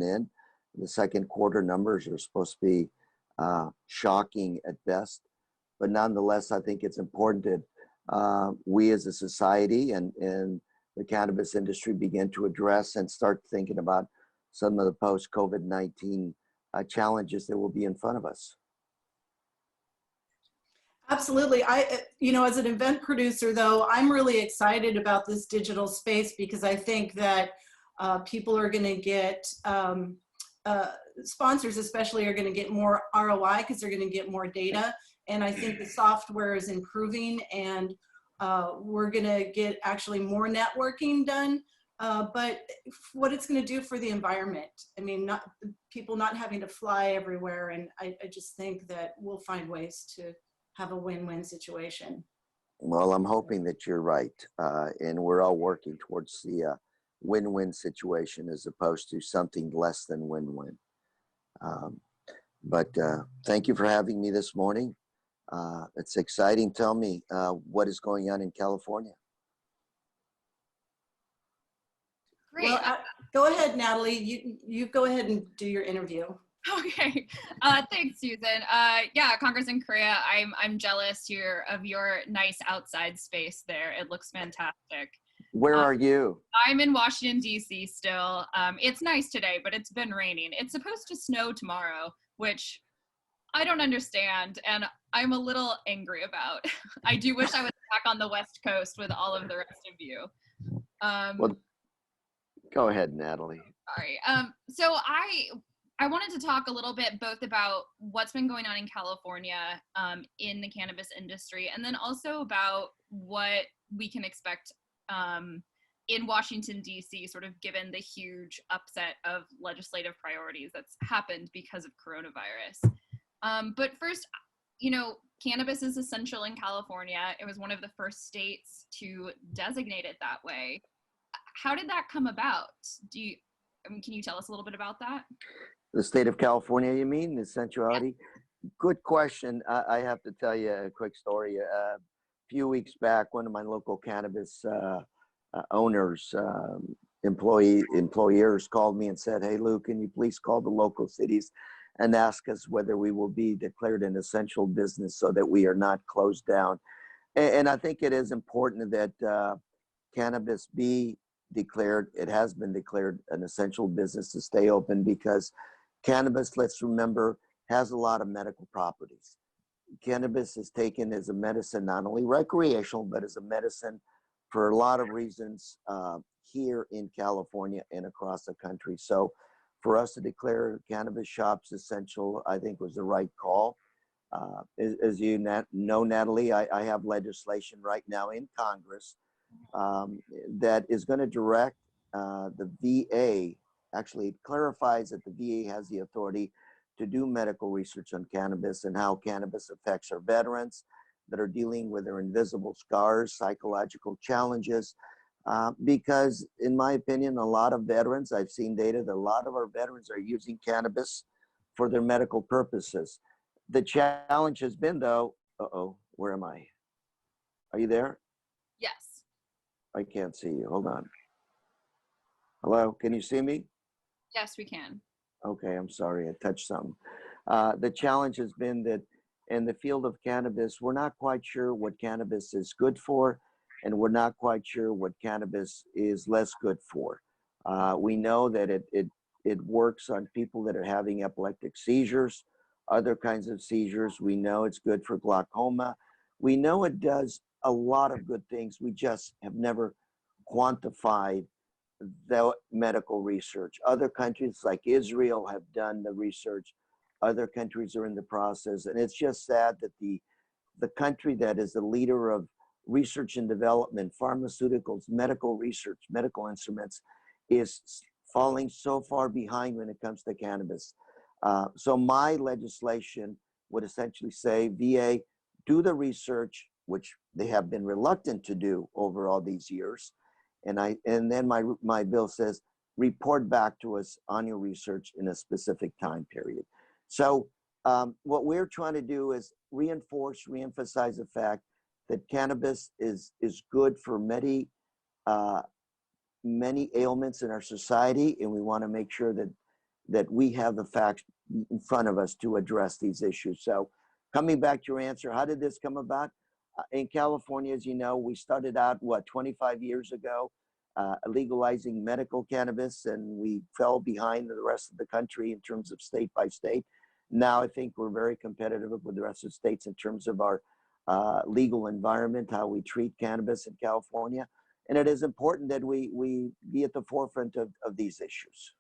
coming in. The second quarter numbers are supposed to be shocking at best. But nonetheless, I think it's important that we as a society and the cannabis industry begin to address and start thinking about some of the post-COVID-19 challenges that will be in front of us. Absolutely. As an event producer, though, I'm really excited about this digital space because I think that people are going to get, sponsors especially are going to get more ROI because they're going to get more data. And I think the software is improving and we're going to get actually more networking done. But what it's going to do for the environment, I mean, people not having to fly everywhere. And I just think that we'll find ways to have a win-win situation. Well, I'm hoping that you're right. And we're all working towards the win-win situation as opposed to something less than win-win. But thank you for having me this morning. It's exciting. Tell me what is going on in California. Great. Well, go ahead, Natalie. You go ahead and do your interview. Okay. Thanks, Susan. Yeah, Congressman Correa, I'm jealous here of your nice outside space there. It looks fantastic. Where are you? I'm in Washington, D.C. still. It's nice today, but it's been raining. It's supposed to snow tomorrow, which I don't understand, and I'm a little angry about. I do wish I was back on the West Coast with all of the rest of you. Well, go ahead, Natalie. Sorry. So I wanted to talk a little bit both about what's been going on in California in the cannabis industry, and then also about what we can expect in Washington, D.C., sort of given the huge upset of legislative priorities that's happened because of coronavirus. But first, cannabis is essential in California. It was one of the first states to designate it that way. How did that come about? Can you tell us a little bit about that? The state of California, you mean, the essentiality? Yeah. Good question. I have to tell you a quick story. A few weeks back, one of my local cannabis owners, employers called me and said, "Hey, Lou, can you please call the local cities and ask us whether we will be declared an essential business so that we are not closed down?" And I think it is important that cannabis be declared. It has been declared an essential business to stay open because cannabis, let's remember, has a lot of medical properties. Cannabis is taken as a medicine, not only recreational, but as a medicine for a lot of reasons here in California and across the country. So for us to declare cannabis shops essential, I think was the right call. As you know, Natalie, I have legislation right now in Congress that is going to direct the VA. Actually, it clarifies that the VA has the authority to do medical research on cannabis and how cannabis affects our veterans that are dealing with their invisible scars, psychological challenges. Because in my opinion, a lot of veterans, I've seen data that a lot of our veterans are using cannabis for their medical purposes. The challenge has been though, where am I? Are you there? Yes. I can't see you, hold on. Hello, can you see me? Yes, we can. Okay, I'm sorry, I touched something. The challenge has been that in the field of cannabis, we're not quite sure what cannabis is good for, and we're not quite sure what cannabis is less good for. We know that it works on people that are having epileptic seizures, other kinds of seizures. We know it's good for glaucoma. We know it does a lot of good things. We just have never quantified the medical research. Other countries like Israel have done the research. Other countries are in the process. And it's just sad that the country that is the leader of research and development, pharmaceuticals, medical research, medical instruments, is falling so far behind when it comes to cannabis. So my legislation would essentially say, VA, do the research, which they have been reluctant to do over all these years. And then my bill says, report back to us on your research in a specific time period. So what we're trying to do is reemphasize the fact that cannabis is good for many ailments in our society, and we want to make sure that that we have the facts in front of us to address these issues. So coming back to your answer, how did this come about? In California, as you know, we started out, 25 years ago, legalizing medical cannabis, and we fell behind the rest of the country in terms of state by state. Now I think we're very competitive with the rest of the states in terms of our legal environment, how we treat cannabis in California. And it is important that we be at the forefront of these issues.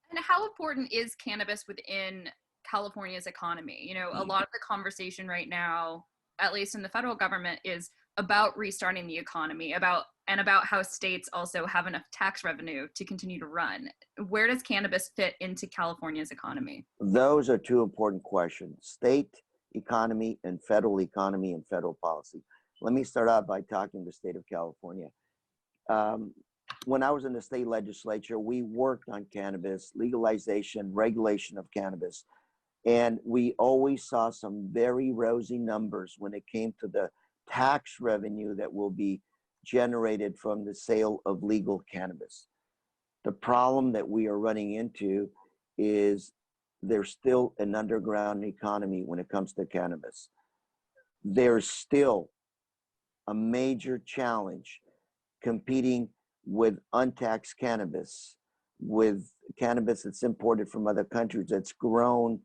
And how important is cannabis within California's economy? You know, a lot of the conversation right now, at least in the federal government, is about restarting the economy, about how states also have enough tax revenue to continue to run. Where does cannabis fit into California's economy? Those are two important questions: state economy and federal policy. Let me start out by talking the state of California. When I was in the state legislature, we worked on cannabis, legalization, regulation of cannabis. And we always saw some very rosy numbers when it came to the tax revenue that will be generated from the sale of legal cannabis. The problem that we are running into is there's still an underground economy when it comes to cannabis. There's still a major challenge competing with untaxed cannabis, with cannabis that's imported from other countries, that's grown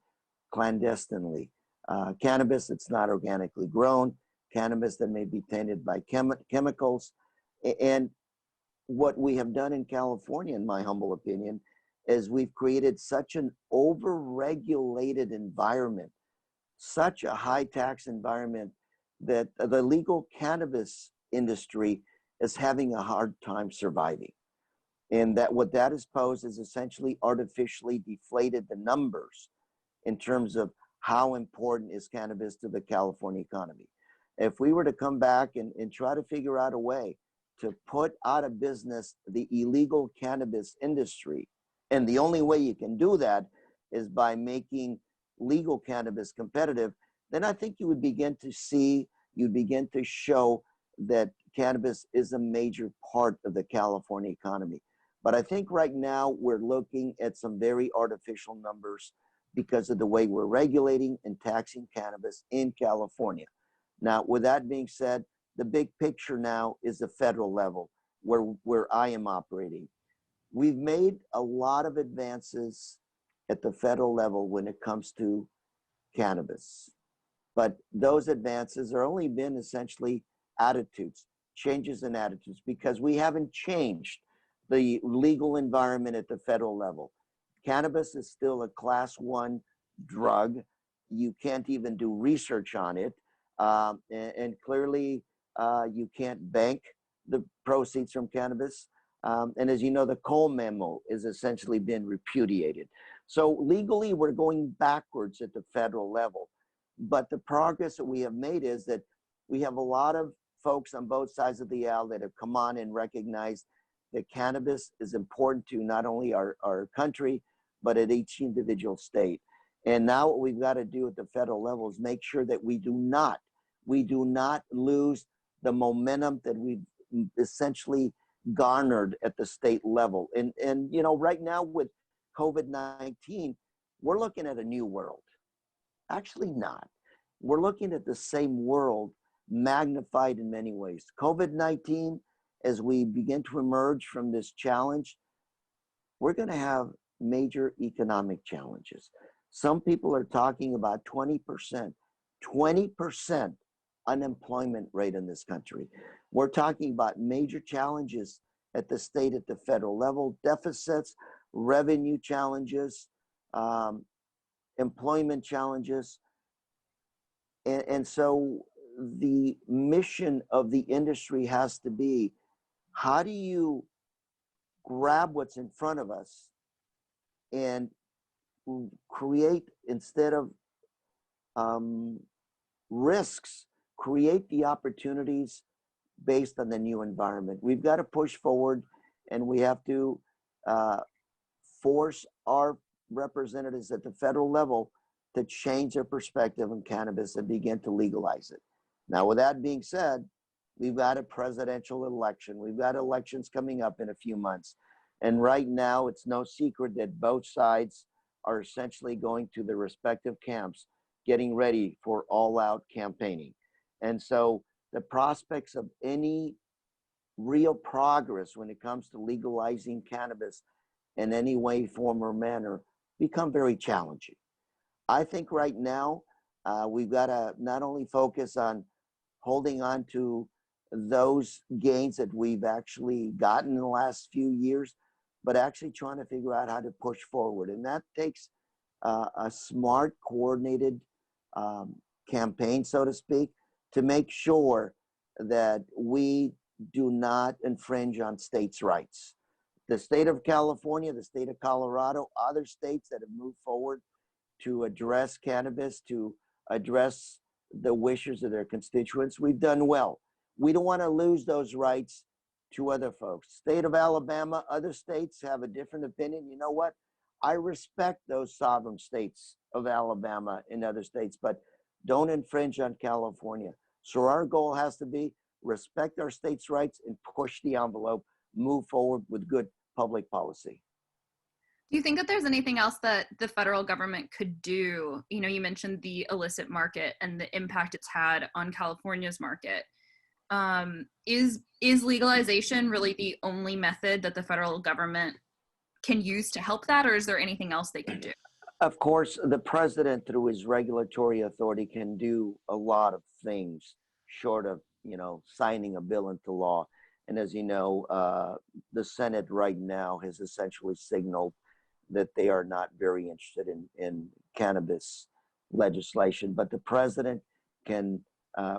clandestinely. Cannabis that's not organically grown, cannabis that may be tainted by chemicals. And what we have done in California, in my humble opinion, is we've created such an over-regulated environment, such a high tax environment, that the legal cannabis industry is having a hard time surviving. And that what that has posed is essentially artificially deflated the numbers in terms of how important is cannabis to the California economy. If we were to come back and try to figure out a way to put out of business the illegal cannabis industry, and the only way you can do that is by making legal cannabis competitive, then I think you would begin to see, you'd begin to show that cannabis is a major part of the California economy. But I think right now we're looking at some very artificial numbers because of the way we're regulating and taxing cannabis in California. Now, with that being said, the big picture now is the federal level where I am operating. We've made a lot of advances at the federal level when it comes to cannabis, but those advances are only been essentially attitudes, changes in attitudes, because we haven't changed the legal environment at the federal level. Cannabis is still a class 1 drug. You can't even do research on it. And clearly, you can't bank the proceeds from cannabis. And as you know, the Cole memo is essentially been repudiated. So legally, we're going backwards at the federal level. But the progress that we have made is that we have a lot of folks on both sides of the aisle that have come on and recognized that cannabis is important to not only our country, but at each individual state. And now what we've got to do at the federal level is make sure that we do not lose the momentum that we've essentially garnered at the state level. And you know, right now with COVID-19, we're looking at a new world. Actually not. We're looking at the same world magnified in many ways. COVID-19, as we begin to emerge from this challenge, we're going to have major economic challenges. Some people are talking about 20% unemployment rate in this country. We're talking about major challenges at the state, at the federal level, deficits, revenue challenges, employment challenges. And so the mission of the industry has to be, how do you grab what's in front of us and create, instead of risks, create the opportunities based on the new environment. We've got to push forward, and we have to force our representatives at the federal level to change their perspective on cannabis and begin to legalize it. Now, with that being said, we've got a presidential election. We've got elections coming up in a few months. And right now, it's no secret that both sides are essentially going to their respective camps, getting ready for all-out campaigning. And so the prospects of any real progress when it comes to legalizing cannabis in any way, form, or manner become very challenging. I think right now we've got to not only focus on holding on to those gains that we've actually gotten in the last few years, but actually trying to figure out how to push forward. And that takes a smart, coordinated campaign, so to speak, to make sure that we do not infringe on states' rights. The state of California, the state of Colorado, other states that have moved forward to address cannabis, to address the wishes of their constituents, we've done well. We don't want to lose those rights to other folks. State of Alabama, other states have a different opinion. You know what? I respect those sovereign states of Alabama and other states, but don't infringe on California. So our goal has to be respect our states' rights and push the envelope, move forward with good public policy. Do you think that there's anything else that the federal government could do? You know, you mentioned the illicit market and the impact it's had on California's market. Is legalization really the only method that the federal government can use to help that, or is there anything else they can do? Of course, the president, through his regulatory authority, can do a lot of things short of, signing a bill into law. And as you know, the Senate right now has essentially signaled that they are not very interested in cannabis legislation. But the president can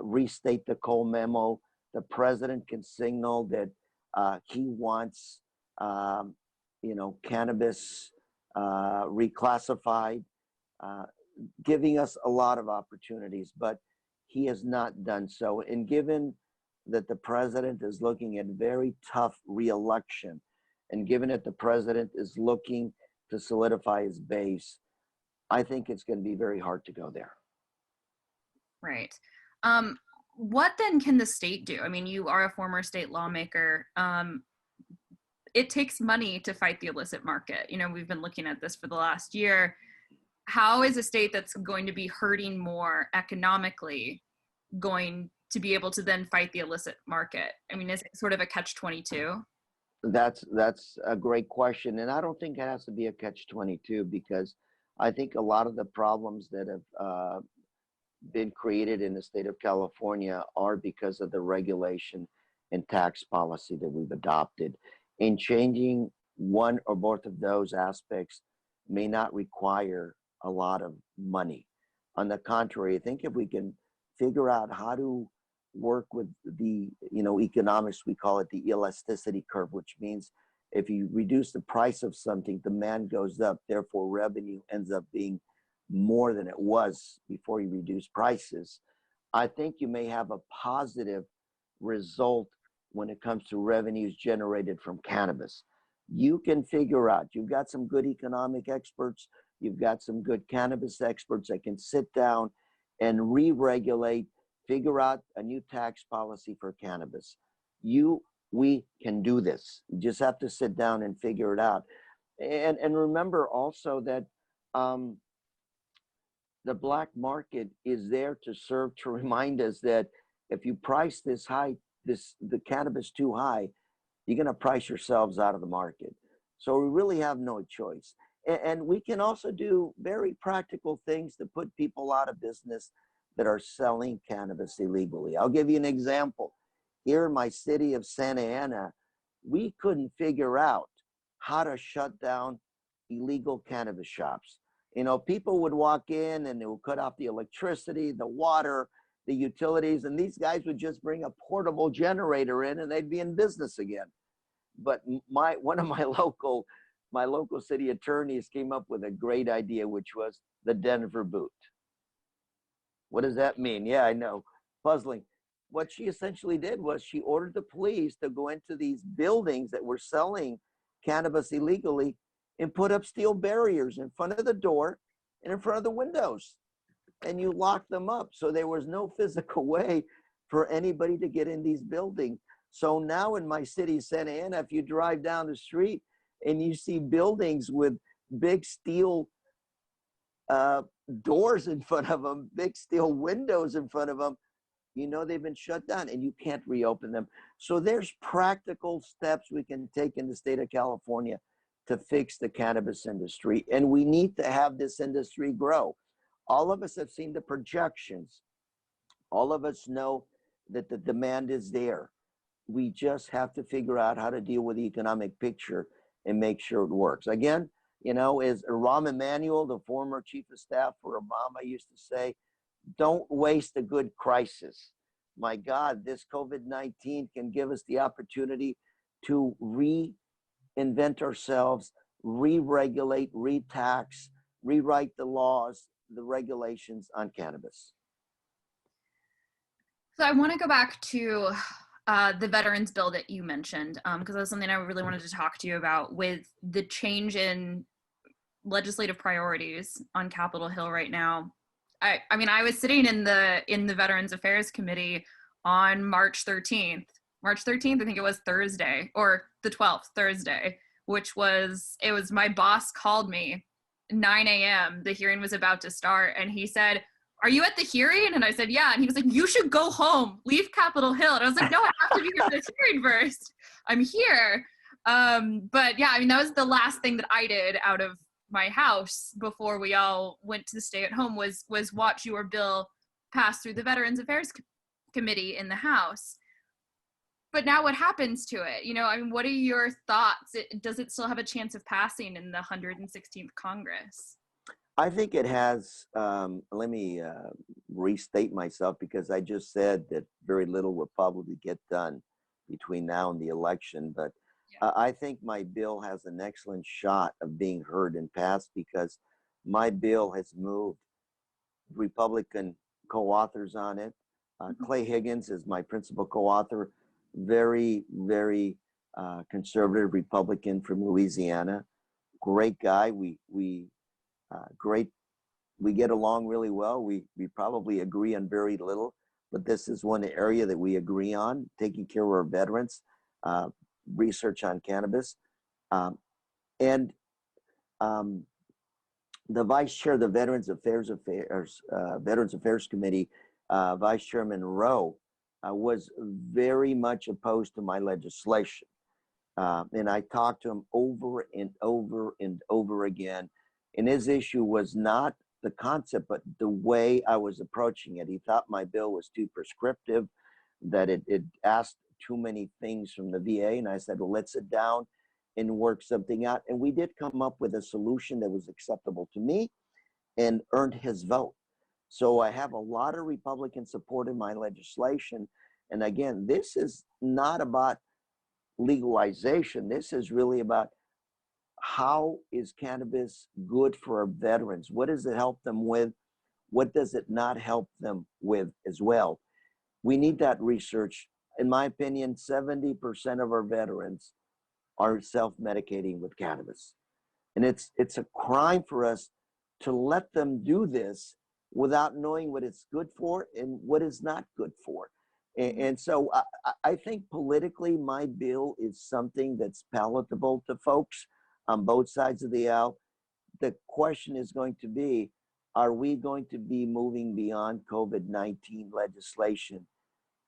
restate the Cole memo. The president can signal that he wants, cannabis reclassified, giving us a lot of opportunities, but he has not done so. And given that the president is looking at very tough reelection, and given that the president is looking to solidify his base, I think it's going to be very hard to go there. Right. What then can the state do? I mean, you are a former state lawmaker. It takes money to fight the illicit market. We've been looking at this for the last year. How is a state that's going to be hurting more economically going to be able to then fight the illicit market? I mean, is it sort of a catch-22? That's a great question. And I don't think it has to be a catch-22, because I think a lot of the problems that have been created in the state of California are because of the regulation and tax policy that we've adopted. And changing one or both of those aspects may not require a lot of money. On the contrary, I think if we can figure out how to work with the, economics, we call it the elasticity curve, which means if you reduce the price of something, demand goes up, therefore revenue ends up being more than it was before you reduce prices. I think you may have a positive result when it comes to revenues generated from cannabis. You can figure out, you've got some good economic experts, you've got some good cannabis experts that can sit down and re-regulate, figure out a new tax policy for cannabis. We can do this. You just have to sit down and figure it out. And remember also that the black market is there to serve to remind us that if you price the cannabis too high, you're going to price yourselves out of the market. So we really have no choice. And we can also do very practical things to put people out of business that are selling cannabis illegally. I'll give you an example. Here in my city of Santa Ana, we couldn't figure out how to shut down illegal cannabis shops. People would walk in and they would cut off the electricity, the water, the utilities, and these guys would just bring a portable generator in and they'd be in business again. But one of my local city attorneys came up with a great idea, which was the Denver boot. What does that mean? Yeah, I know, puzzling. What she essentially did was she ordered the police to go into these buildings that were selling cannabis illegally and put up steel barriers in front of the door and in front of the windows. And you locked them up. So there was no physical way for anybody to get in these buildings. So now in my city, Santa Ana, if you drive down the street and you see buildings with big steel doors in front of them, big steel windows in front of them, you know they've been shut down and you can't reopen them. So there's practical steps we can take in the state of California to fix the cannabis industry, and we need to have this industry grow. All of us have seen the projections. All of us know that the demand is there. We just have to figure out how to deal with the economic picture and make sure it works. Again, you know, as Rahm Emanuel, the former chief of staff for Obama, used to say, don't waste a good crisis. My God, this COVID-19 can give us the opportunity to reinvent ourselves, re-regulate, re-tax, rewrite the laws, the regulations on cannabis. So I want to go back to the veterans bill that you mentioned, because that's something I really wanted to talk to you about with the change in legislative priorities on Capitol Hill right now. I mean, I was sitting in the Veterans Affairs Committee on March 13th. March 13th, I think it was Thursday, or the 12th, Thursday, it was my boss called me 9 a.m. The hearing was about to start, and he said, "Are you at the hearing?" And I said, "Yeah." And he was like, "You should go home, leave Capitol Hill." And I was like, "No, I have to be here for this hearing first. I'm here." But yeah, I mean, that was the last thing that I did out of my house before we all went to stay at home was watch your bill pass through the Veterans Affairs Committee in the House. But now what happens to it? You know, I mean, what are your thoughts? Does it still have a chance of passing in the 116th Congress? I think it has. Let me restate myself, because I just said that very little will probably get done between now and the election. But Yeah. I think my bill has an excellent shot of being heard and passed, because my bill has moved Republican co-authors on it. Clay Higgins is my principal co-author, very, very conservative Republican from Louisiana. Great guy. We get along really well. We probably agree on very little, but this is one area that we agree on: taking care of our veterans, research on cannabis, and the vice chair of the Veterans Affairs Committee, Vice Chairman Rowe, was very much opposed to my legislation, and I talked to him over and over and over again. And his issue was not the concept, but the way I was approaching it. He thought my bill was too prescriptive, that it asked too many things from the VA. And I said, well, let's sit down and work something out. And we did come up with a solution that was acceptable to me and earned his vote. So I have a lot of Republican support in my legislation. And again, this is not about legalization. This is really about, how is cannabis good for our veterans? What does it help them with? What does it not help them with as well? We need that research. In my opinion, 70% of our veterans are self-medicating with cannabis. And it's a crime for us to let them do this without knowing what it's good for and what is not good for. And so I think politically, my bill is something that's palatable to folks on both sides of the aisle. The question is going to be, are we going to be moving beyond COVID-19 legislation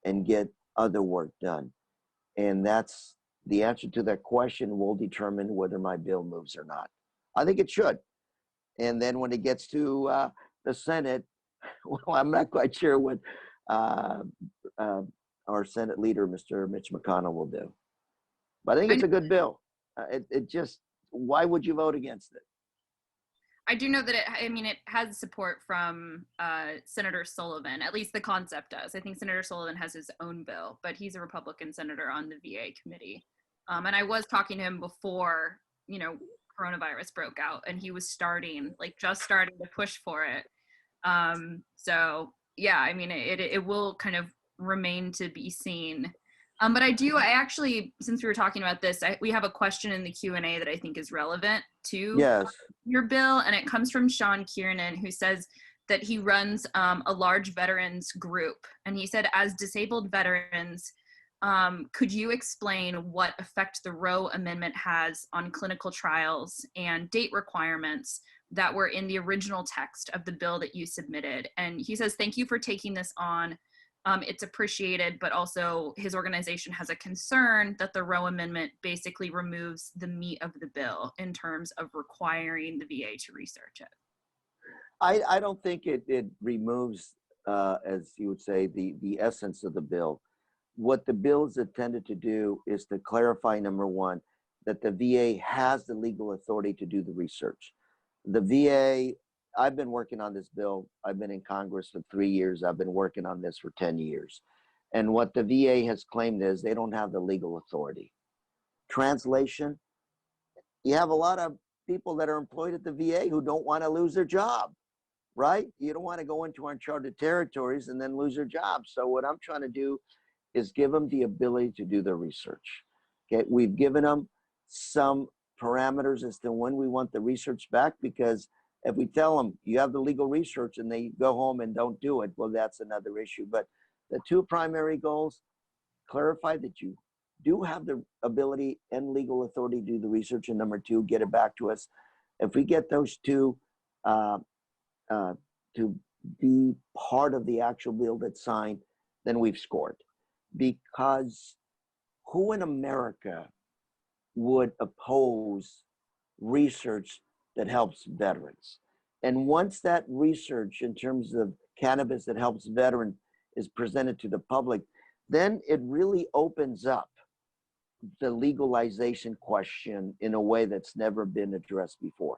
and get other work done? And that's the answer to that question will determine whether my bill moves or not. I think it should. And then when it gets to the Senate, well, I'm not quite sure what our Senate leader, Mr. Mitch McConnell, will do. But I think it's a good bill. It just, why would you vote against it? I do know that it has support from Senator Sullivan. At least the concept does. I think Senator Sullivan has his own bill, but he's a Republican senator on the VA committee. And I was talking to him before, coronavirus broke out, and he was just starting to push for it. So yeah, it will kind of remain to be seen. But I actually, since we were talking about this, we have a question in the Q&A that I think is relevant to your bill, and it comes from Sean Kiernan, who says that he runs a large veterans group, and he said, as disabled veterans, could you explain what effect the Roe Amendment has on clinical trials and date requirements that were in the original text of the bill that you submitted? And he says, thank you for taking this on. It's appreciated, but also his organization has a concern that the Roe Amendment basically removes the meat of the bill in terms of requiring the VA to research it. I don't think it removes, as you would say, the essence of the bill. What the bill is intended to do is to clarify, number one, that the VA has the legal authority to do the research. The VA, I've been working on this bill. I've been in Congress for 3 years. I've been working on this for 10 years. And what the VA has claimed is they don't have the legal authority. Translation, you have a lot of people that are employed at the VA who don't want to lose their job, right? You don't want to go into uncharted territories and then lose their job. So what I'm trying to do is give them the ability to do their research. Okay, we've given them some parameters as to when we want the research back, because if we tell them you have the legal research and they go home and don't do it, well, that's another issue. But the two primary goals, clarify that you do have the ability and legal authority to do the research, and number two, get it back to us. If we get those two to be part of the actual bill that's signed, then we've scored. Because who in America would oppose research that helps veterans? And once that research in terms of cannabis that helps veterans is presented to the public, then it really opens up the legalization question in a way that's never been addressed before.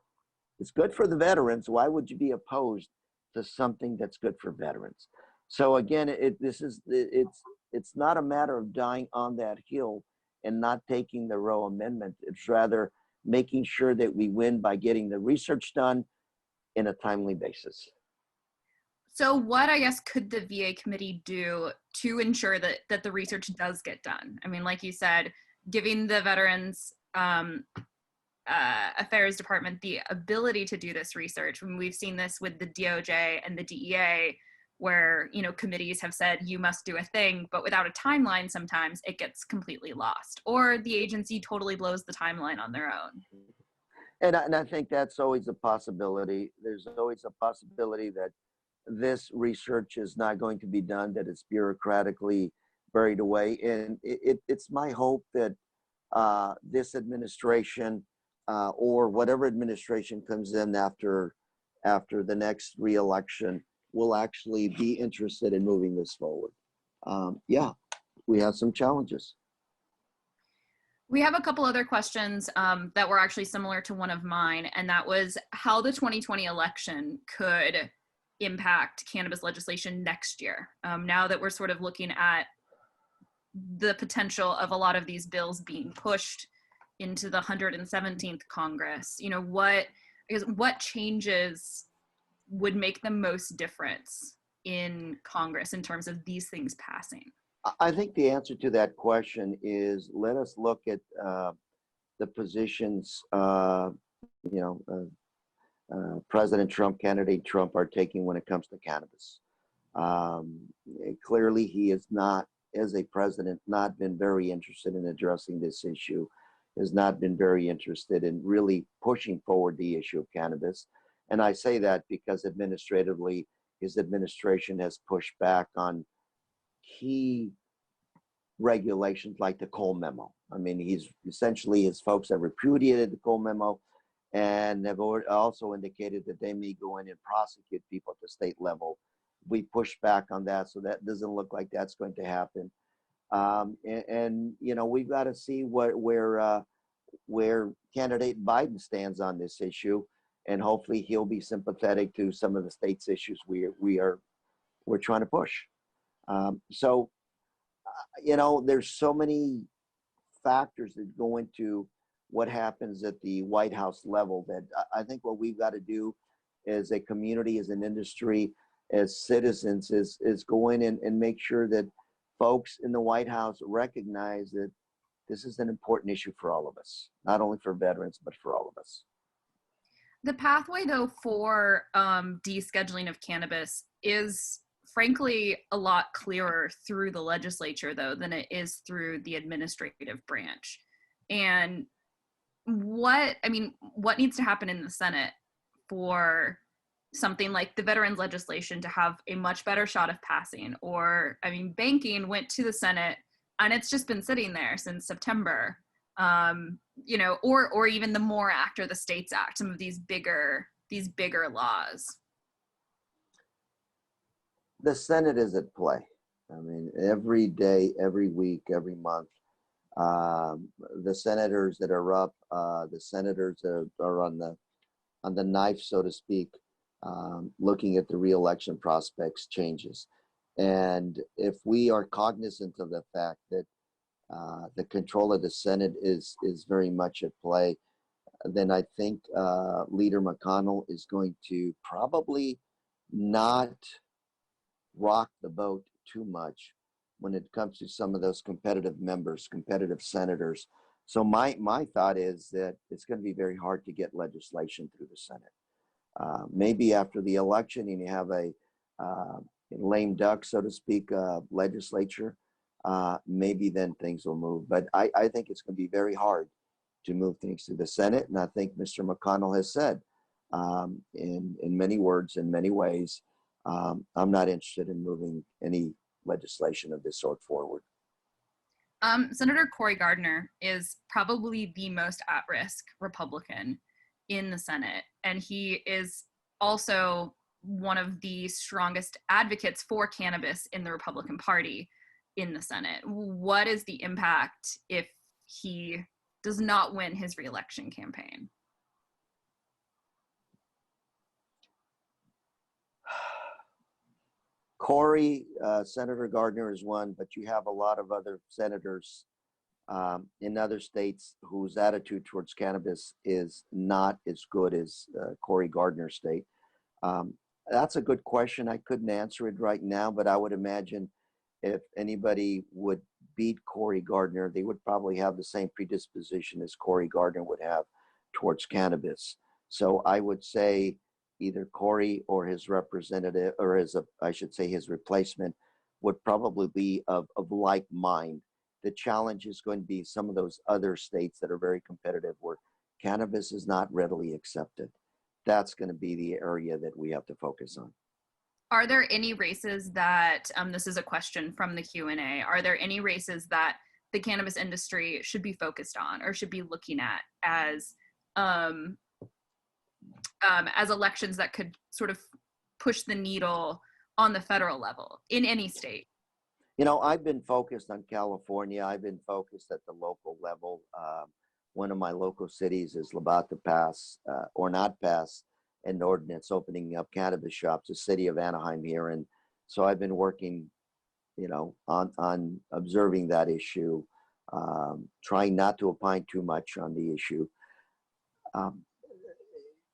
It's good for the veterans. Why would you be opposed to something that's good for veterans? So again, it's not a matter of dying on that hill and not taking the Roe Amendment. It's rather making sure that we win by getting the research done in a timely basis. So what, I guess, could the VA committee do to ensure that the research does get done? I mean, like you said, giving the Veterans Affairs Department the ability to do this research. When we've seen this with the DOJ and the DEA, where, you know, committees have said you must do a thing, but without a timeline, sometimes it gets completely lost, or the agency totally blows the timeline on their own. And I think that's always a possibility. There's always a possibility that this research is not going to be done, that it's bureaucratically buried away. And it's my hope that this administration or whatever administration comes in after the next reelection will actually be interested in moving this forward. Yeah, we have some challenges. We have a couple other questions that were actually similar to one of mine, and that was how the 2020 election could impact cannabis legislation next year. Now that we're sort of looking at the potential of a lot of these bills being pushed into the 117th Congress, you know, what changes would make the most difference in Congress in terms of these things passing? I think the answer to that question is, let us look at the positions President Trump, candidate Trump are taking when it comes to cannabis. Clearly, he is not, as a president, not been very interested in addressing this issue, has not been very interested in really pushing forward the issue of cannabis. And I say that because administratively, his administration has pushed back on key regulations like the Cole memo. I mean, his folks have repudiated the Cole memo and have also indicated that they may go in and prosecute people at the state level. We push back on that, so that doesn't look like that's going to happen. And you know, we've got to see where candidate Biden stands on this issue, and hopefully he'll be sympathetic to some of the state's issues we're trying to push. You know, there's so many factors that go into what happens at the White House level that I think what we've got to do as a community, as an industry, as citizens is go in and make sure that folks in the White House recognize that this is an important issue for all of us, not only for veterans, but for all of us. The pathway, though, for descheduling of cannabis is frankly a lot clearer through the legislature, though, than it is through the administrative branch. And what needs to happen in the Senate for something like the veterans legislation to have a much better shot of passing? Or, I mean, banking went to the Senate and it's just been sitting there since September. Or even the MORE Act or the States Act, some of these bigger laws. The Senate is at play. I mean, every day, every week, every month, the senators that are up, the senators that are on the knife, so to speak, looking at the reelection prospects changes. And if we are cognizant of the fact that the control of the Senate is very much at play, then I think Leader McConnell is going to probably not rock the boat too much when it comes to some of those competitive members, competitive senators. So my thought is that it's going to be very hard to get legislation through the Senate. Maybe after the election and you have a lame duck, so to speak, legislature, maybe then things will move. But I think it's going to be very hard to move things through the Senate. And I think Mr. McConnell has said in many words, in many ways, I'm not interested in moving any legislation of this sort forward. Senator Cory Gardner is probably the most at-risk Republican in the Senate, and he is also one of the strongest advocates for cannabis in the Republican Party in the Senate. What is the impact if he does not win his reelection campaign? Cory, Senator Gardner is one, but you have a lot of other senators in other states whose attitude towards cannabis is not as good as Cory Gardner's state. That's a good question. I couldn't answer it right now, but I would imagine if anybody would beat Cory Gardner, they would probably have the same predisposition as Cory Gardner would have towards cannabis. So I would say either Cory or his representative, or his replacement, would probably be of like mind. The challenge is going to be some of those other states that are very competitive where cannabis is not readily accepted. That's going to be the area that we have to focus on. Are there any races that, this is a question from the Q&A, are there any races that the cannabis industry should be focused on or should be looking at as elections that could sort of push the needle on the federal level in any state? You know, I've been focused on California. I've been focused at the local level. One of my local cities is about to pass or not pass an ordinance opening up cannabis shops, the city of Anaheim here. And so I've been working, on observing that issue, trying not to opine too much on the issue.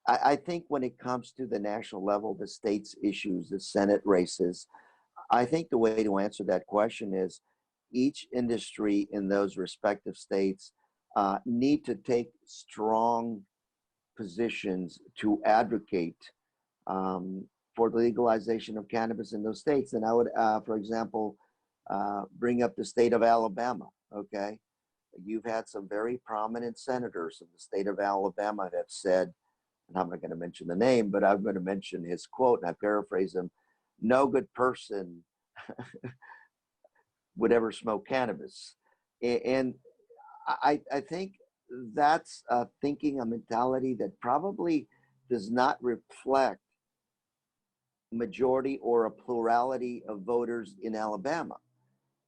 I think when it comes to the national level, the state's issues, the Senate races, I think the way to answer that question is each industry in those respective states need to take strong positions to advocate for the legalization of cannabis in those states. And I would, for example, bring up the state of Alabama, okay? You've had some very prominent senators in the state of Alabama that have said, and I'm not going to mention the name, but I'm going to mention his quote, and I paraphrase him, "No good person would ever smoke cannabis." And I think that's a thinking, a mentality that probably does not reflect majority or a plurality of voters in Alabama.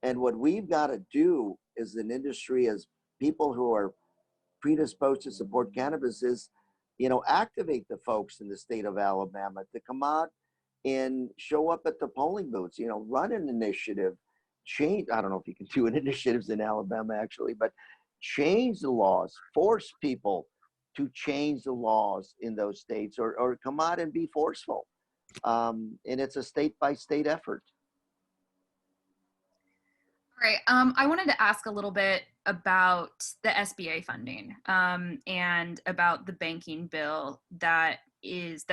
And what we've got to do as an industry, as people who are predisposed to support cannabis, is, activate the folks in the state of Alabama to come out and show up at the polling booths, run an initiative, change. I don't know if you can do initiatives in Alabama actually, but change the laws, force people to change the laws in those states, or come out and be forceful. And it's a state by state effort. All right. I wanted to ask a little bit about the SBA funding and about the banking bill that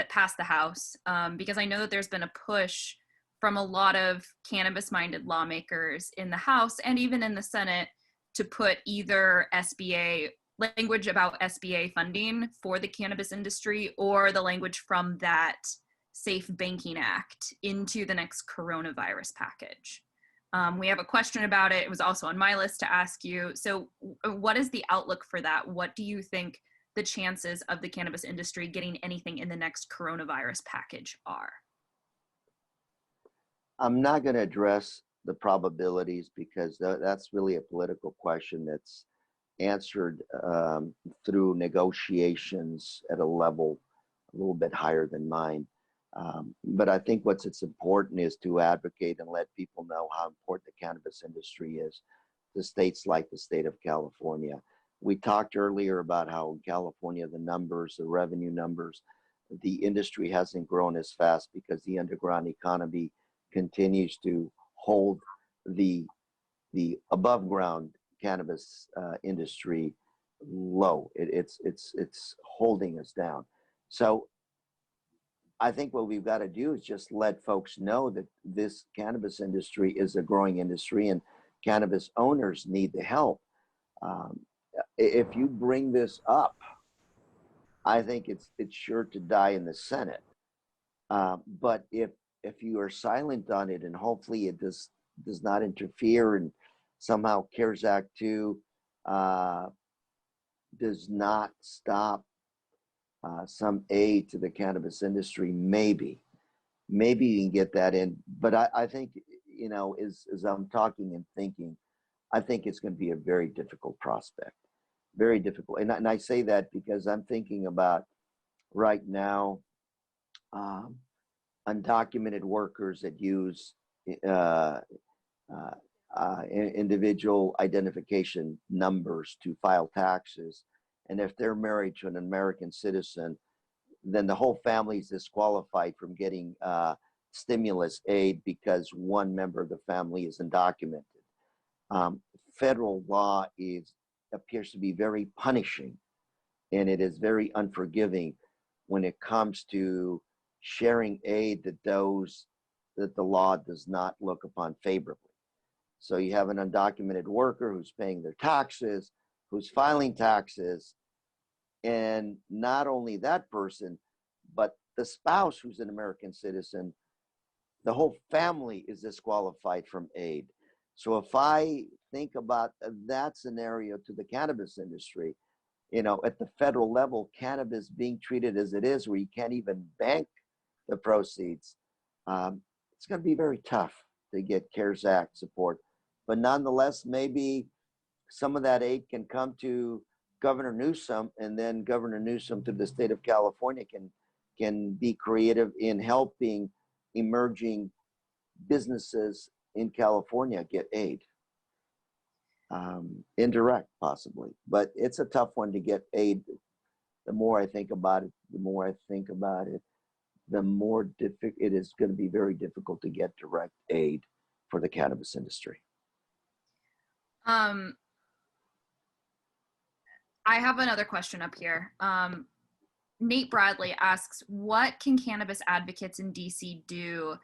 passed the House, because I know that there's been a push from a lot of cannabis-minded lawmakers in the House and even in the Senate to put either SBA language about SBA funding for the cannabis industry or the language from that Safe Banking Act into the next coronavirus package. We have a question about it. It was also on my list to ask you. So what is the outlook for that? What do you think the chances of the cannabis industry getting anything in the next coronavirus package are? I'm not going to address the probabilities because that's really a political question that's answered through negotiations at a level a little bit higher than mine. But I think it's important is to advocate and let people know how important the cannabis industry is to states like the state of California. We talked earlier about how in California, the numbers, the revenue numbers, the industry hasn't grown as fast because the underground economy continues to hold the above ground cannabis industry low. It's holding us down. So I think what we've got to do is just let folks know that this cannabis industry is a growing industry and cannabis owners need the help. If you bring this up, I think it's sure to die in the Senate. But if you are silent on it, and hopefully it does not interfere, and somehow CARES Act 2 does not stop some aid to the cannabis industry, maybe you can get that in. But I think, you know, as I'm talking and thinking, I think it's going to be a very difficult prospect, very difficult. And I say that because I'm thinking about right now undocumented workers that use individual identification numbers to file taxes. And if they're married to an American citizen, then the whole family is disqualified from getting stimulus aid because one member of the family is undocumented. Federal law appears to be very punishing, and it is very unforgiving when it comes to sharing aid to those that the law does not look upon favorably. So you have an undocumented worker who's paying their taxes, who's filing taxes, and not only that person, but the spouse who's an American citizen, the whole family is disqualified from aid. So if I think about that scenario to the cannabis industry, you know, at the federal level, cannabis being treated as it is, where you can't even bank the proceeds, it's going to be very tough to get CARES Act support. But nonetheless, maybe some of that aid can come to Governor Newsom, and then Governor Newsom to the state of California can be creative in helping emerging businesses in California get aid. Indirect, possibly, but it's a tough one to get aid. The more I think about it, the more difficult it is going to be. Very difficult to get direct aid for the cannabis industry. I have another question up here. Nate Bradley asks, what can cannabis advocates in DC do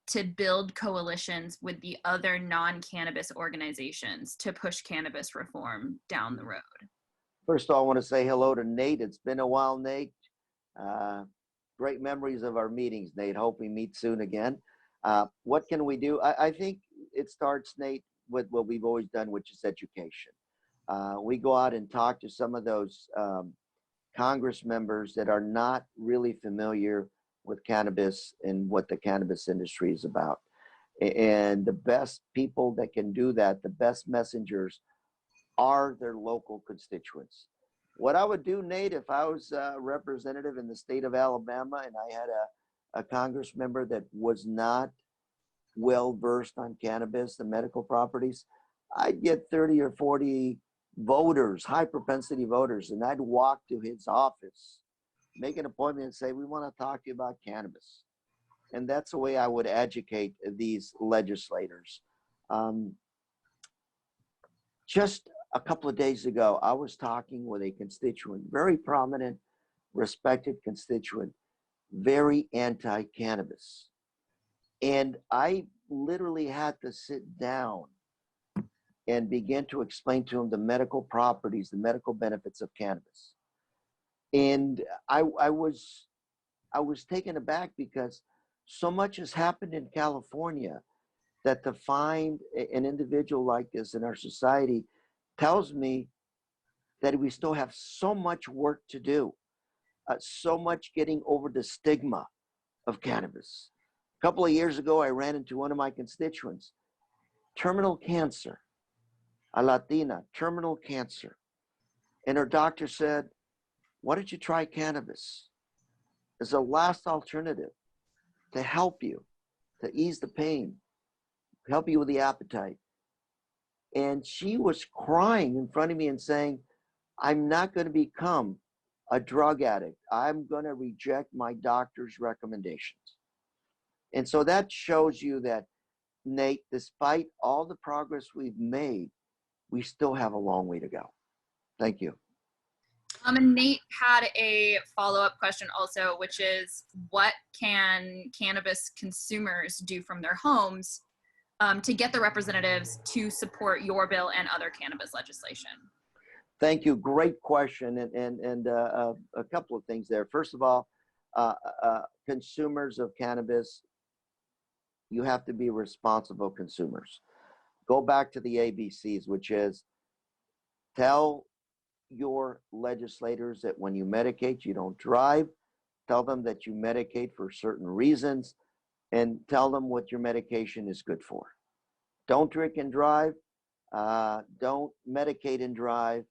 to build coalitions with the other non-cannabis organizations to push cannabis reform down the road? First of all, I want to say hello to Nate. It's been a while, Nate. Great memories of our meetings, Nate. Hope we meet soon again. What can we do? I think it starts, Nate, with what we've always done, which is education. We go out and talk to some of those Congress members that are not really familiar with cannabis and what the cannabis industry is about. And the best people that can do that, the best messengers, are their local constituents. What I would do, Nate, if I was a representative in the state of Alabama and I had a Congress member that was not well versed on cannabis, the medical properties, I'd get 30 or 40 voters, high propensity voters, and I'd walk to his office, make an appointment and say, we want to talk to you about cannabis. And that's the way I would educate these legislators. Just a couple of days ago, I was talking with a constituent, very prominent, respected constituent, very anti-cannabis. And I literally had to sit down and begin to explain to him the medical properties, the medical benefits of cannabis. And I was taken aback because so much has happened in California that to find an individual like this in our society tells me that we still have so much work to do, so much getting over the stigma of cannabis. A couple of years ago, I ran into one of my constituents, terminal cancer, a Latina, terminal cancer. And her doctor said, why don't you try cannabis as a last alternative to help you, to ease the pain, help you with the appetite? And she was crying in front of me and saying, I'm not going to become a drug addict. I'm going to reject my doctor's recommendations. And so that shows you that, Nate, despite all the progress we've made, we still have a long way to go. Thank you. And Nate had a follow-up question also, which is, what can cannabis consumers do from their homes to get the representatives to support your bill and other cannabis legislation? Thank you. Great question. And a couple of things there. First of all, consumers of cannabis, you have to be responsible consumers. Go back to the ABCs, which is tell your legislators that when you medicate, you don't drive. Tell them that you medicate for certain reasons, and tell them what your medication is good for. Don't drink and drive. Don't medicate and drive.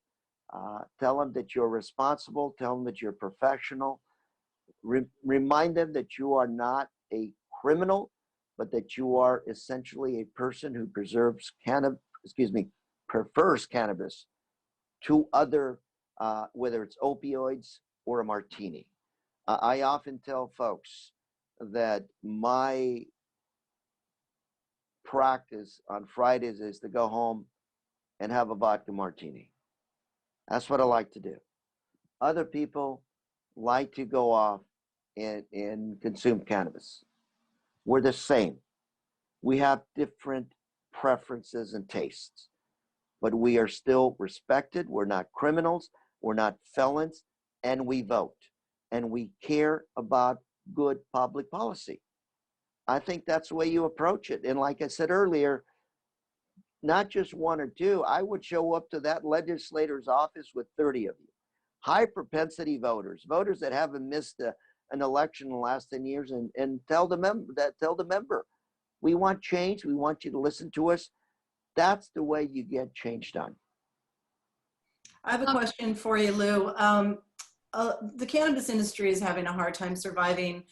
Tell them that you're responsible. Tell them that you're professional. Remind them that you are not a criminal, but that you are essentially a person who prefers cannabis to other, whether it's opioids or a martini. I often tell folks that my practice on Fridays is to go home and have a vodka martini. That's what I like to do. Other people like to go off and consume cannabis. We're the same. We have different preferences and tastes, but we are still respected. We're not criminals. We're not felons, and we vote, and we care about good public policy. I think that's the way you approach it. And like I said earlier, not just one or two, I would show up to that legislator's office with 30 of you. High propensity voters, voters that haven't missed an election in the last 10 years, and tell the member, we want change. We want you to listen to us. That's the way you get change done. I have a question for you, Lou. The cannabis industry is having a hard time surviving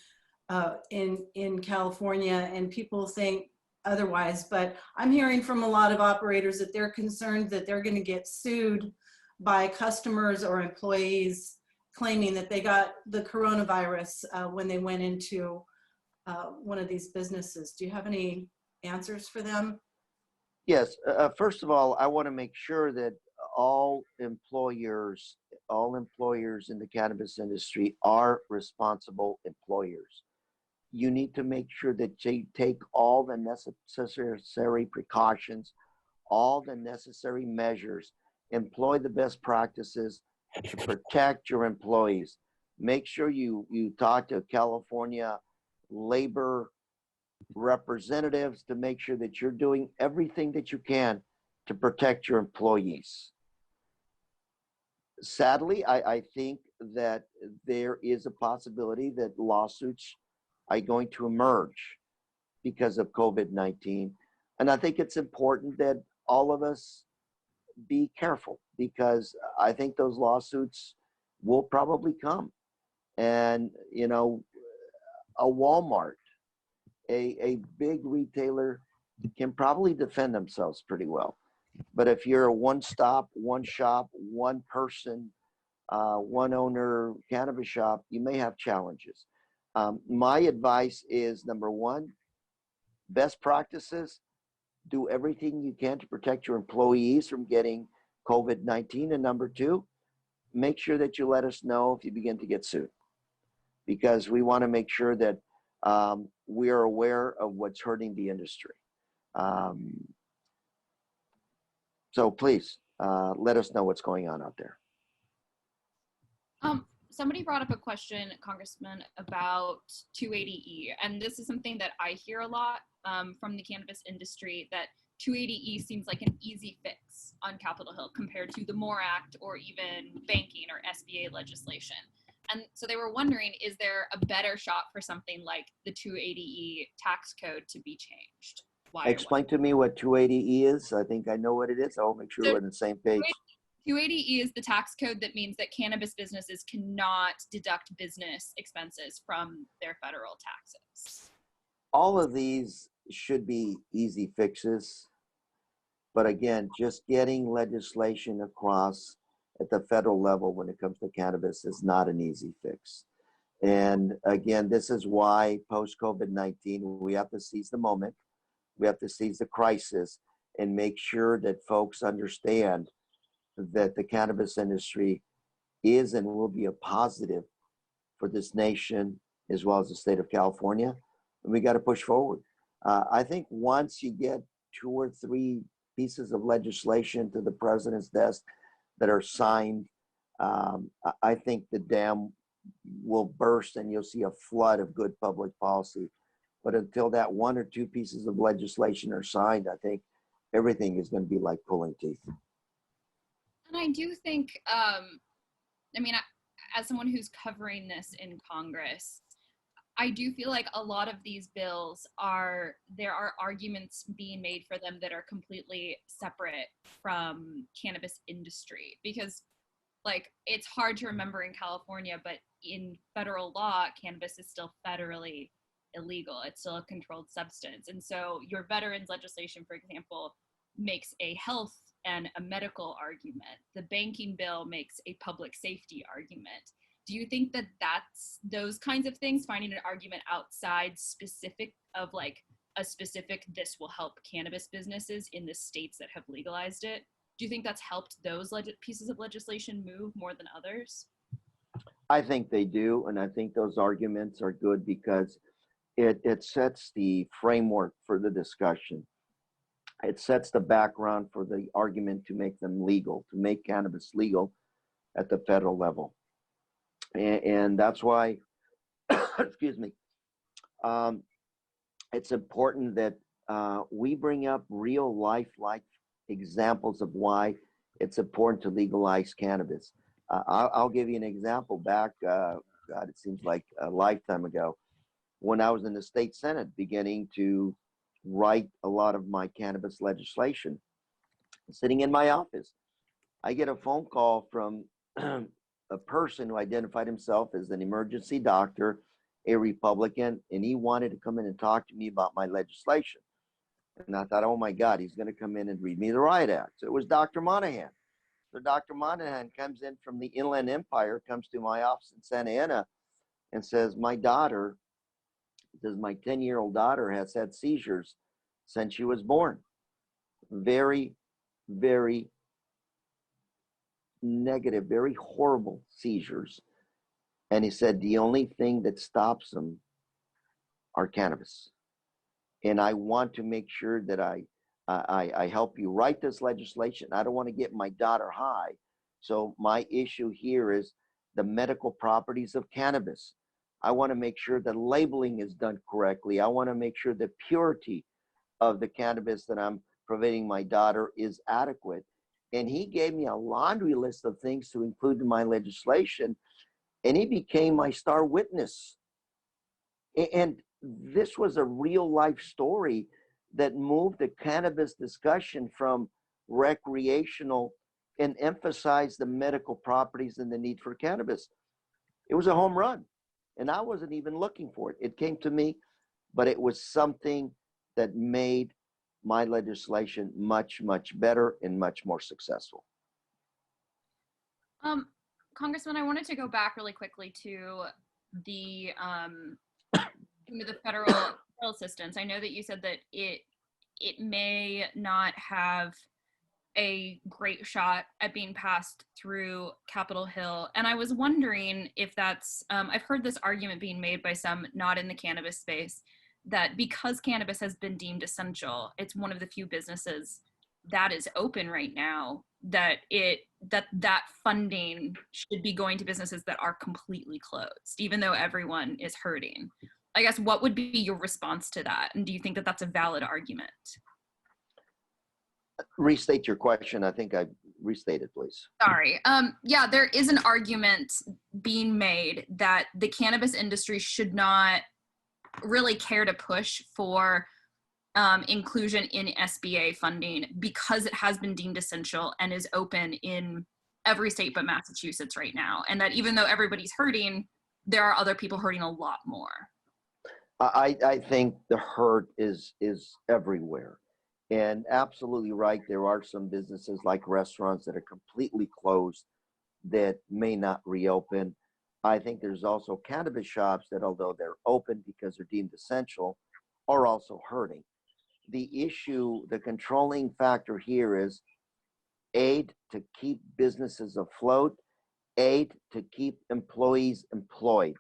in California, and people think otherwise, but I'm hearing from a lot of operators that they're concerned that they're going to get sued by customers or employees claiming that they got the coronavirus when they went into one of these businesses. Do you have any answers for them? Yes. First of all, I want to make sure that all employers in the cannabis industry are responsible employers. You need to make sure that you take all the necessary precautions, all the necessary measures, employ the best practices to protect your employees. Make sure you talk to California labor representatives to make sure that you're doing everything that you can to protect your employees. Sadly, I think that there is a possibility that lawsuits are going to emerge because of COVID-19. And I think it's important that all of us be careful, because I think those lawsuits will probably come. And, you know, a Walmart, a big retailer, can probably defend themselves pretty well. But if you're a one-stop, one-shop, one-person, one-owner cannabis shop, you may have challenges. My advice is, number one, best practices. Do everything you can to protect your employees from getting COVID-19. And number two, make sure that you let us know if you begin to get sued, because we want to make sure that we are aware of what's hurting the industry. So please let us know what's going on out there. Somebody brought up a question, Congressman, about 280E, and this is something that I hear a lot from the cannabis industry, that 280E seems like an easy fix on Capitol Hill compared to the MORE Act or even banking or SBA legislation. And so they were wondering, is there a better shot for something like the 280E tax code to be changed? Why? Explain to me what 280E is. I think I know what it is. I'll make sure we're on the same page. 280E is the tax code that means that cannabis businesses cannot deduct business expenses from their federal taxes. All of these should be easy fixes. But again, just getting legislation across at the federal level when it comes to cannabis is not an easy fix. And again, this is why post-COVID-19, we have to seize the moment. We have to seize the crisis and make sure that folks understand that the cannabis industry is and will be a positive for this nation as well as the state of California. And we got to push forward. I think once you get 2 or 3 pieces of legislation to the president's desk that are signed, I think the dam will burst and you'll see a flood of good public policy. But until that 1 or 2 pieces of legislation are signed, I think everything is going to be like pulling teeth. And I do think, as someone who's covering this in Congress, I do feel like a lot of these bills there are arguments being made for them that are completely separate from cannabis industry, because like it's hard to remember in California, but in federal law, cannabis is still federally illegal. It's still a controlled substance. And so your veterans legislation, for example, makes a health and a medical argument. The banking bill makes a public safety argument. Do you think that that's those kinds of things, finding an argument outside specific of like a specific, this will help cannabis businesses in the states that have legalized it? Do you think that's helped those pieces of legislation move more than others? I think they do. And I think those arguments are good because it sets the framework for the discussion. It sets the background for the argument to make them legal, to make cannabis legal at the federal level. And that's why, excuse me, it's important that we bring up real life-like examples of why it's important to legalize cannabis. I'll give you an example back, God, it seems like a lifetime ago, when I was in the state Senate beginning to write a lot of my cannabis legislation. Sitting in my office, I get a phone call from a person who identified himself as an emergency doctor, a Republican, and he wanted to come in and talk to me about my legislation. And I thought, oh my God, he's going to come in and read me the Riot Act. So it was Dr. Monahan. So Dr. Monahan comes in from the Inland Empire, comes to my office in Santa Ana and says, my 10-year-old daughter has had seizures since she was born. Very, very negative, very horrible seizures. And he said, the only thing that stops them are cannabis. And I want to make sure that I help you write this legislation. I don't want to get my daughter high. So my issue here is the medical properties of cannabis. I want to make sure the labeling is done correctly. I want to make sure the purity of the cannabis that I'm providing my daughter is adequate. And he gave me a laundry list of things to include in my legislation, and he became my star witness. And this was a real life story that moved the cannabis discussion from recreational and emphasized the medical properties and the need for cannabis. It was a home run, and I wasn't even looking for it. It came to me, but it was something that made my legislation much, much better and much more successful. Congressman, I wanted to go back really quickly to the federal assistance. I know that you said that it may not have a great shot at being passed through Capitol Hill. And I was wondering if that's, I've heard this argument being made by some not in the cannabis space, that because cannabis has been deemed essential, it's one of the few businesses that is open right now, that that funding should be going to businesses that are completely closed, even though everyone is hurting. I guess, what would be your response to that? And do you think that that's a valid argument? Restate your question. I think I restated, please. Sorry. Yeah, there is an argument being made that the cannabis industry should not really care to push for inclusion in SBA funding because it has been deemed essential and is open in every state but Massachusetts right now. And that even though everybody's hurting, there are other people hurting a lot more. I think the hurt is everywhere. And absolutely right, there are some businesses like restaurants that are completely closed that may not reopen. I think there's also cannabis shops that, although they're open because they're deemed essential, are also hurting. The issue, the controlling factor here is aid to keep businesses afloat, aid to keep employees employed.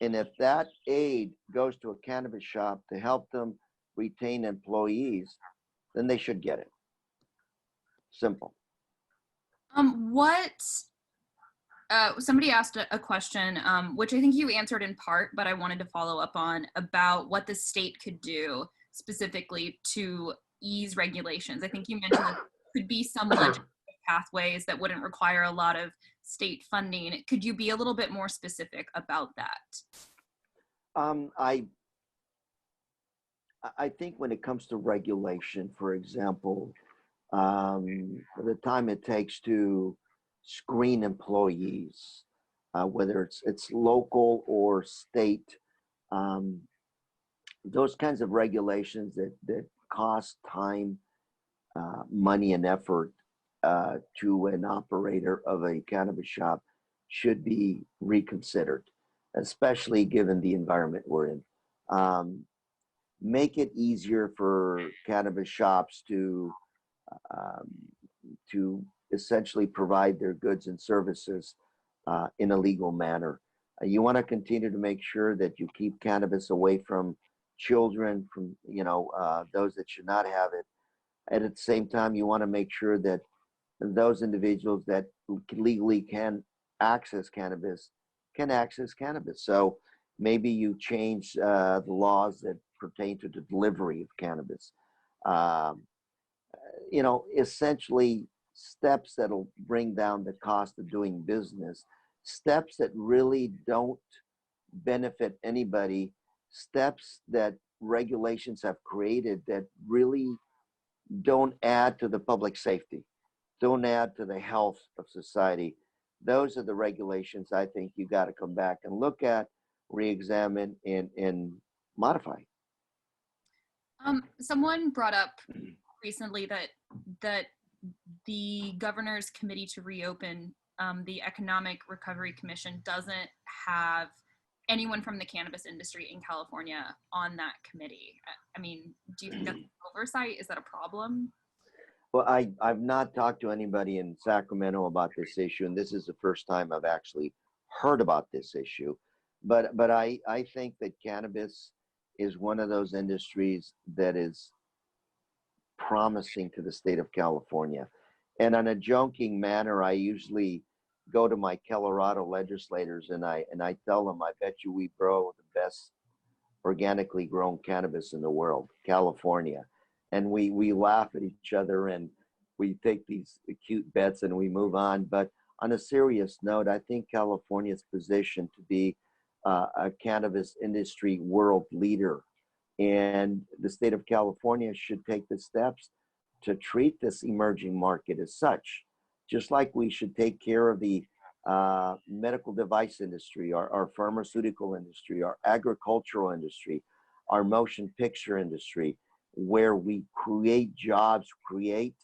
And if that aid goes to a cannabis shop to help them retain employees, then they should get it. Simple. Somebody asked a question, which I think you answered in part, but I wanted to follow up on, about what the state could do specifically to ease regulations. I think you mentioned that there could be some legislative pathways that wouldn't require a lot of state funding. Could you be a little bit more specific about that? I think when it comes to regulation, for example, the time it takes to screen employees, whether it's local or state, those kinds of regulations that cost time, money, and effort to an operator of a cannabis shop should be reconsidered, especially given the environment we're in. Make it easier for cannabis shops to essentially provide their goods and services in a legal manner. You want to continue to make sure that you keep cannabis away from children, from those that should not have it. And at the same time, you want to make sure that those individuals that legally can access cannabis can access cannabis. So maybe you change the laws that pertain to the delivery of cannabis. Essentially steps that'll bring down the cost of doing business, steps that really don't benefit anybody, steps that regulations have created that really don't add to the public safety, don't add to the health of society. Those are the regulations I think you got to come back and look at, re-examine, and modify. Someone brought up recently that the governor's committee to reopen the Economic Recovery Commission doesn't have anyone from the cannabis industry in California on that committee. I mean, do you think that's oversight? Is that a problem? Well, I've not talked to anybody in Sacramento about this issue, and this is the first time I've actually heard about this issue. But I think that cannabis is one of those industries that is promising to the state of California. And on a joking manner, I usually go to my Colorado legislators and I tell them, I bet you we grow the best organically grown cannabis in the world, California. And we laugh at each other and we take these cute bets and we move on. But on a serious note, I think California is positioned to be a cannabis industry world leader. And the state of California should take the steps to treat this emerging market as such, just like we should take care of the medical device industry, our pharmaceutical industry, our agricultural industry, our motion picture industry, where we create jobs, create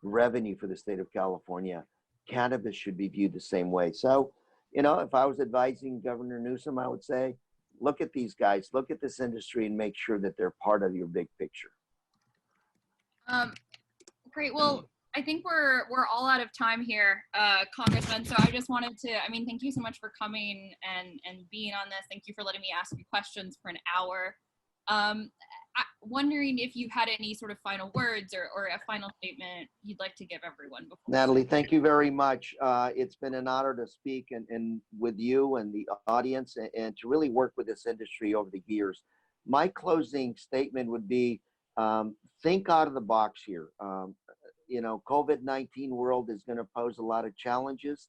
revenue for the state of California. Cannabis should be viewed the same way. So, if I was advising Governor Newsom, I would say, look at these guys, look at this industry and make sure that they're part of your big picture. Great. Well, I think we're all out of time here, Congressman. So I just wanted to, I mean, thank you so much for coming and being on this. Thank you for letting me ask you questions for an hour. Wondering if you had any sort of final words or a final statement you'd like to give everyone before. Natalie, thank you very much. It's been an honor to speak and with you and the audience and to really work with this industry over the years. My closing statement would be, think out of the box here. You know, COVID-19 world is going to pose a lot of challenges,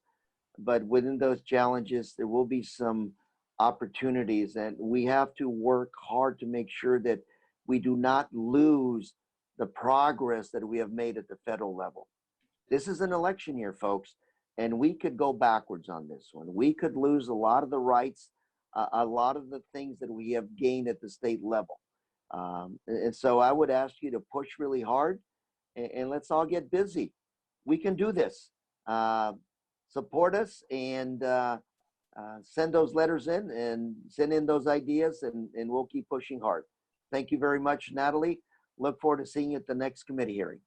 but within those challenges, there will be some opportunities, and we have to work hard to make sure that we do not lose the progress that we have made at the federal level. This is an election year, folks, and we could go backwards on this one. We could lose a lot of the rights, a lot of the things that we have gained at the state level. And so I would ask you to push really hard, and let's all get busy. We can do this. Support us and send those letters in and send in those ideas, and we'll keep pushing hard. Thank you very much, Natalie. Look forward to seeing you at the next committee hearing.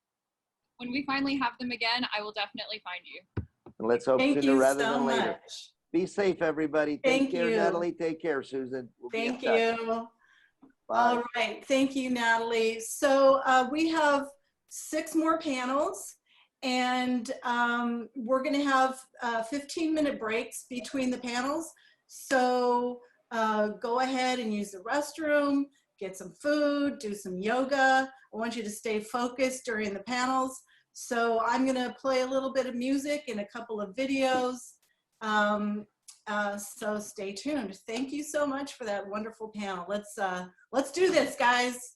When we finally have them again, I will definitely find you. And let's hope sooner rather than later. Much. Be safe, everybody. Take care, Natalie. Take care, Susan. We'll Thank you. Bye. All right. Thank you, Natalie. So we have 6 more panels, and we're going to have 15-minute breaks between the panels. So go ahead and use the restroom, get some food, do some yoga. I want you to stay focused during the panels. So I'm going to play a little bit of music and a couple of videos. So stay tuned. Thank you so much for that wonderful panel. Let's do this, guys.